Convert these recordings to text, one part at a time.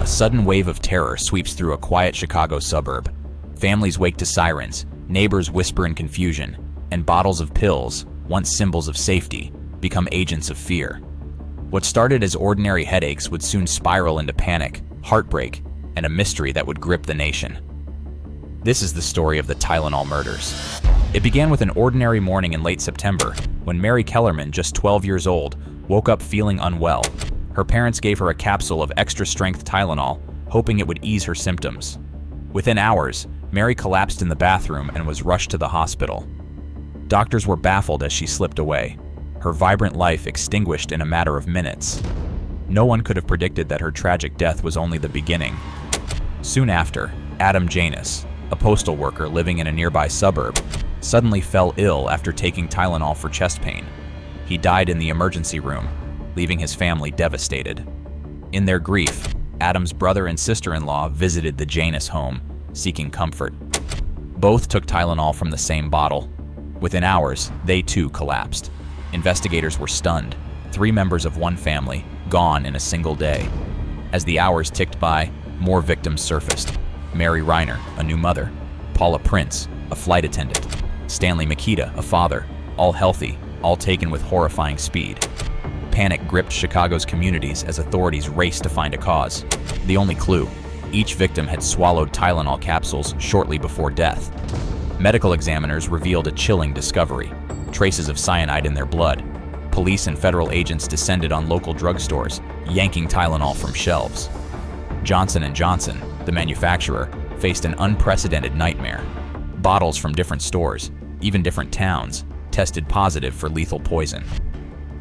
A sudden wave of terror sweeps through a quiet Chicago suburb. Families wake to sirens, neighbors whisper in confusion, and bottles of pills, once symbols of safety, become agents of fear. What started as ordinary headaches would soon spiral into panic, heartbreak, and a mystery that would grip the nation. This is the story of the Tylenol Murders. It began with an ordinary morning in late September, when Mary Kellerman, just 12 years old, woke up feeling unwell. Her parents gave her a capsule of extra-strength Tylenol, hoping it would ease her symptoms. Within hours, Mary collapsed in the bathroom and was rushed to the hospital. Doctors were baffled as she slipped away, her vibrant life extinguished in a matter of minutes. No one could have predicted that her tragic death was only the beginning. Soon after, Adam Janus, a postal worker living in a nearby suburb, suddenly fell ill after taking Tylenol for chest pain. He died in the emergency room, leaving his family devastated. In their grief, Adam's brother and sister-in-law visited the Janus home, seeking comfort. Both took Tylenol from the same bottle. Within hours, they too collapsed. Investigators were stunned. 3 members of one family, gone in a single day. As the hours ticked by, more victims surfaced. Mary Reiner, a new mother. Paula Prince, a flight attendant. Stanley Makita, a father. All healthy, all taken with horrifying speed. Panic gripped Chicago's communities as authorities raced to find a cause. The only clue: each victim had swallowed Tylenol capsules shortly before death. Medical examiners revealed a chilling discovery: traces of cyanide in their blood. Police and federal agents descended on local drugstores, yanking Tylenol from shelves. Johnson & Johnson, the manufacturer, faced an unprecedented nightmare. Bottles from different stores, even different towns, tested positive for lethal poison.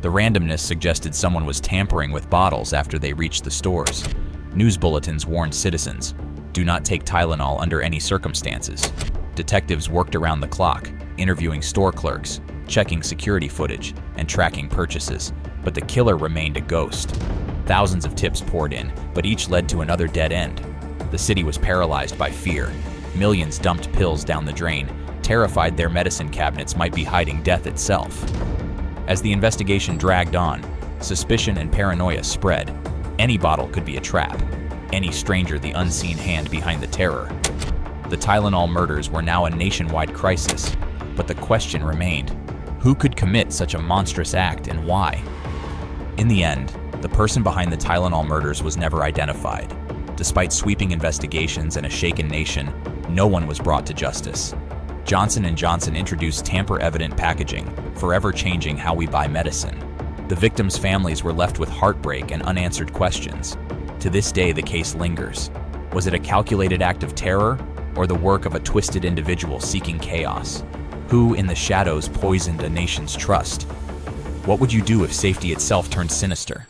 The randomness suggested someone was tampering with bottles after they reached the stores. News bulletins warned citizens, do not take Tylenol under any circumstances. Detectives worked around the clock, interviewing store clerks, checking security footage, and tracking purchases, but the killer remained a ghost. Thousands of tips poured in, but each led to another dead end. The city was paralyzed by fear. Millions dumped pills down the drain, terrified their medicine cabinets might be hiding death itself. As the investigation dragged on, suspicion and paranoia spread. Any bottle could be a trap, any stranger the unseen hand behind the terror. The Tylenol murders were now a nationwide crisis, but the question remained: who could commit such a monstrous act and why? In the end, the person behind the Tylenol murders was never identified. Despite sweeping investigations and a shaken nation, no one was brought to justice. Johnson & Johnson introduced tamper-evident packaging, forever changing how we buy medicine. The victims' families were left with heartbreak and unanswered questions. To this day, the case lingers. Was it a calculated act of terror, or the work of a twisted individual seeking chaos? Who, in the shadows, poisoned a nation's trust? What would you do if safety itself turned sinister?